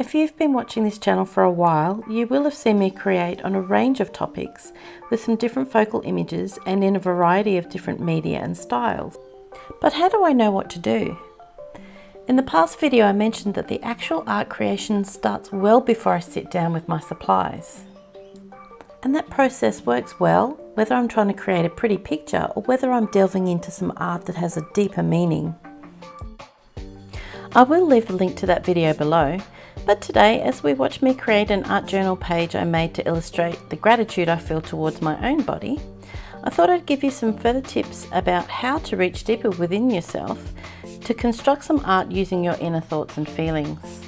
If you've been watching this channel for a while, you will have seen me create on a range of topics with some different focal images and in a variety of different media and styles. But how do I know what to do? In the past video I mentioned that the actual art creation starts well before I sit down with my supplies. And that process works well whether I'm trying to create a pretty picture or whether I'm delving into some art that has a deeper meaning. I will leave a link to that video below, but today as we watch me create an art journal page I made to illustrate the gratitude I feel towards my own body, I thought I'd give you some further tips about how to reach deeper within yourself to construct some art using your inner thoughts and feelings.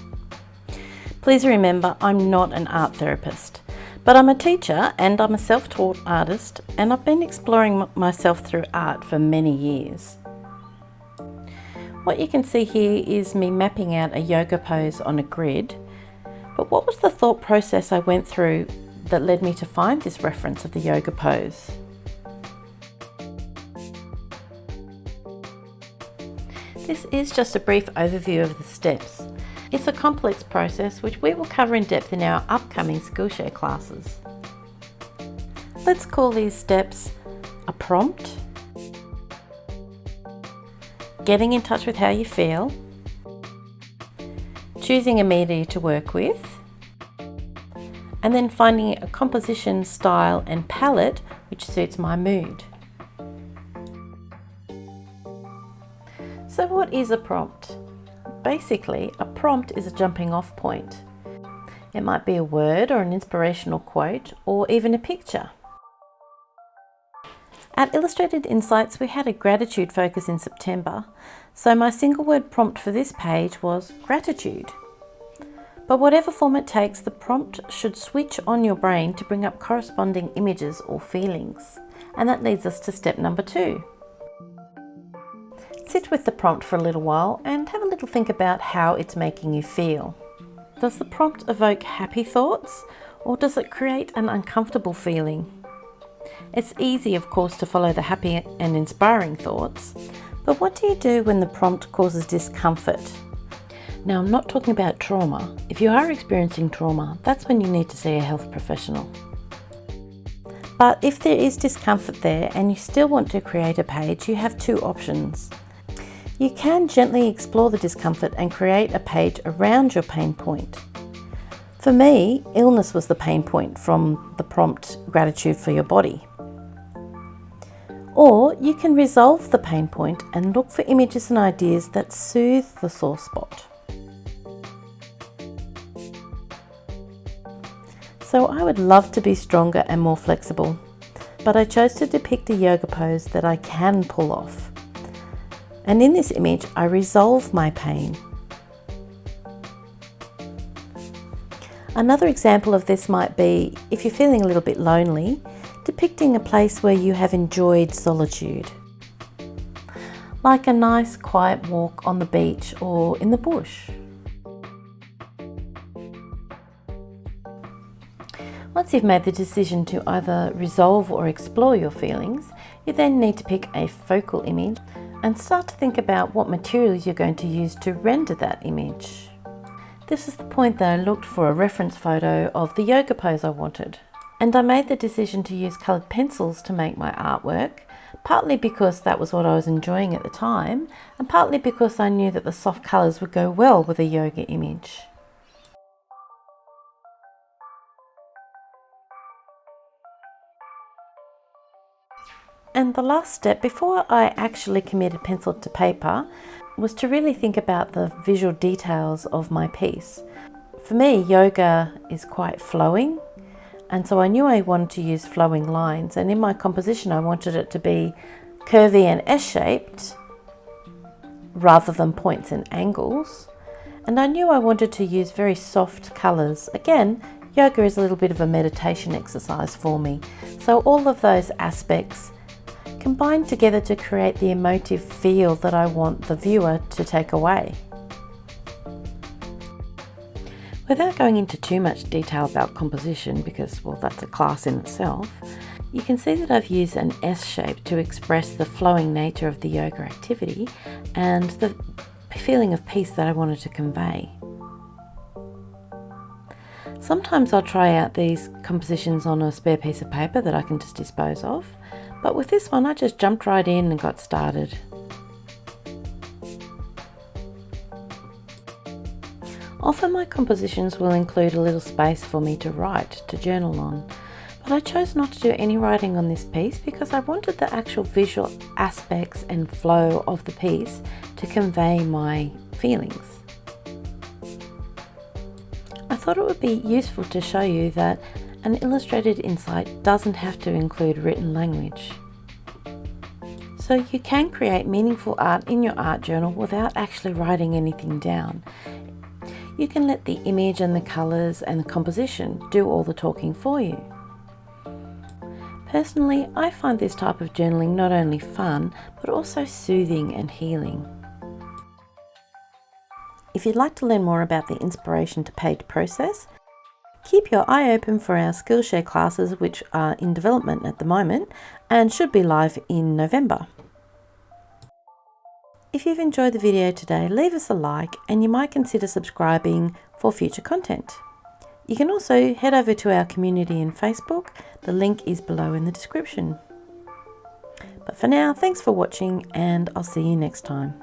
Please remember, I'm not an art therapist, but I'm a teacher and I'm a self-taught artist, and I've been exploring myself through art for many years. What you can see here is me mapping out a yoga pose on a grid, but what was the thought process I went through that led me to find this reference of the yoga pose? This is just a brief overview of the steps. It's a complex process which we will cover in depth in our upcoming Skillshare classes. Let's call these steps a prompt, getting in touch with how you feel, choosing a media to work with, and then finding a composition style and palette which suits my mood. So what is a prompt? Basically, a prompt is a jumping off point. It might be a word or an inspirational quote or even a picture. At Illustrated Insights, we had a gratitude focus in September, so my single word prompt for this page was gratitude. But whatever form it takes, the prompt should switch on your brain to bring up corresponding images or feelings. And that leads us to step number 2. Sit with the prompt for a little while and have a little think about how it's making you feel. Does the prompt evoke happy thoughts, or does it create an uncomfortable feeling? It's easy, of course, to follow the happy and inspiring thoughts, but what do you do when the prompt causes discomfort? Now, I'm not talking about trauma. If you are experiencing trauma, that's when you need to see a health professional. But if there is discomfort there and you still want to create a page, you have 2 options. You can gently explore the discomfort and create a page around your pain point. For me, illness was the pain point from the prompt gratitude for your body. Or you can resolve the pain point and look for images and ideas that soothe the sore spot. So I would love to be stronger and more flexible, but I chose to depict a yoga pose that I can pull off. And in this image, I resolve my pain. Another example of this might be, if you're feeling a little bit lonely, depicting a place where you have enjoyed solitude. Like a nice quiet walk on the beach or in the bush. Once you've made the decision to either resolve or explore your feelings, you then need to pick a focal image and start to think about what materials you're going to use to render that image. This is the point that I looked for a reference photo of the yoga pose I wanted, and I made the decision to use coloured pencils to make my artwork, partly because that was what I was enjoying at the time, and partly because I knew that the soft colours would go well with a yoga image. And the last step, before I actually committed pencil to paper, was to really think about the visual details of my piece. For me, yoga is quite flowing, and so I knew I wanted to use flowing lines, and in my composition I wanted it to be curvy and S-shaped rather than points and angles. And I knew I wanted to use very soft colours. Again, yoga is a little bit of a meditation exercise for me, so all of those aspects combine together to create the emotive feel that I want the viewer to take away. Without going into too much detail about composition, because, well, that's a class in itself, you can see that I've used an S shape to express the flowing nature of the yoga activity and the feeling of peace that I wanted to convey. Sometimes I'll try out these compositions on a spare piece of paper that I can just dispose of, but with this one I just jumped right in and got started. Often my compositions will include a little space for me to write, to journal on, but I chose not to do any writing on this piece because I wanted the actual visual aspects and flow of the piece to convey my feelings. I thought it would be useful to show you that an illustrated insight doesn't have to include written language. So you can create meaningful art in your art journal without actually writing anything down. You can let the image and the colours and the composition do all the talking for you. Personally, I find this type of journaling not only fun, but also soothing and healing. If you'd like to learn more about the inspiration to page process, keep your eye open for our Skillshare classes, which are in development at the moment and should be live in November. If you've enjoyed the video today, leave us a like and you might consider subscribing for future content. You can also head over to our community in Facebook. The link is below in the description. But for now, thanks for watching and I'll see you next time.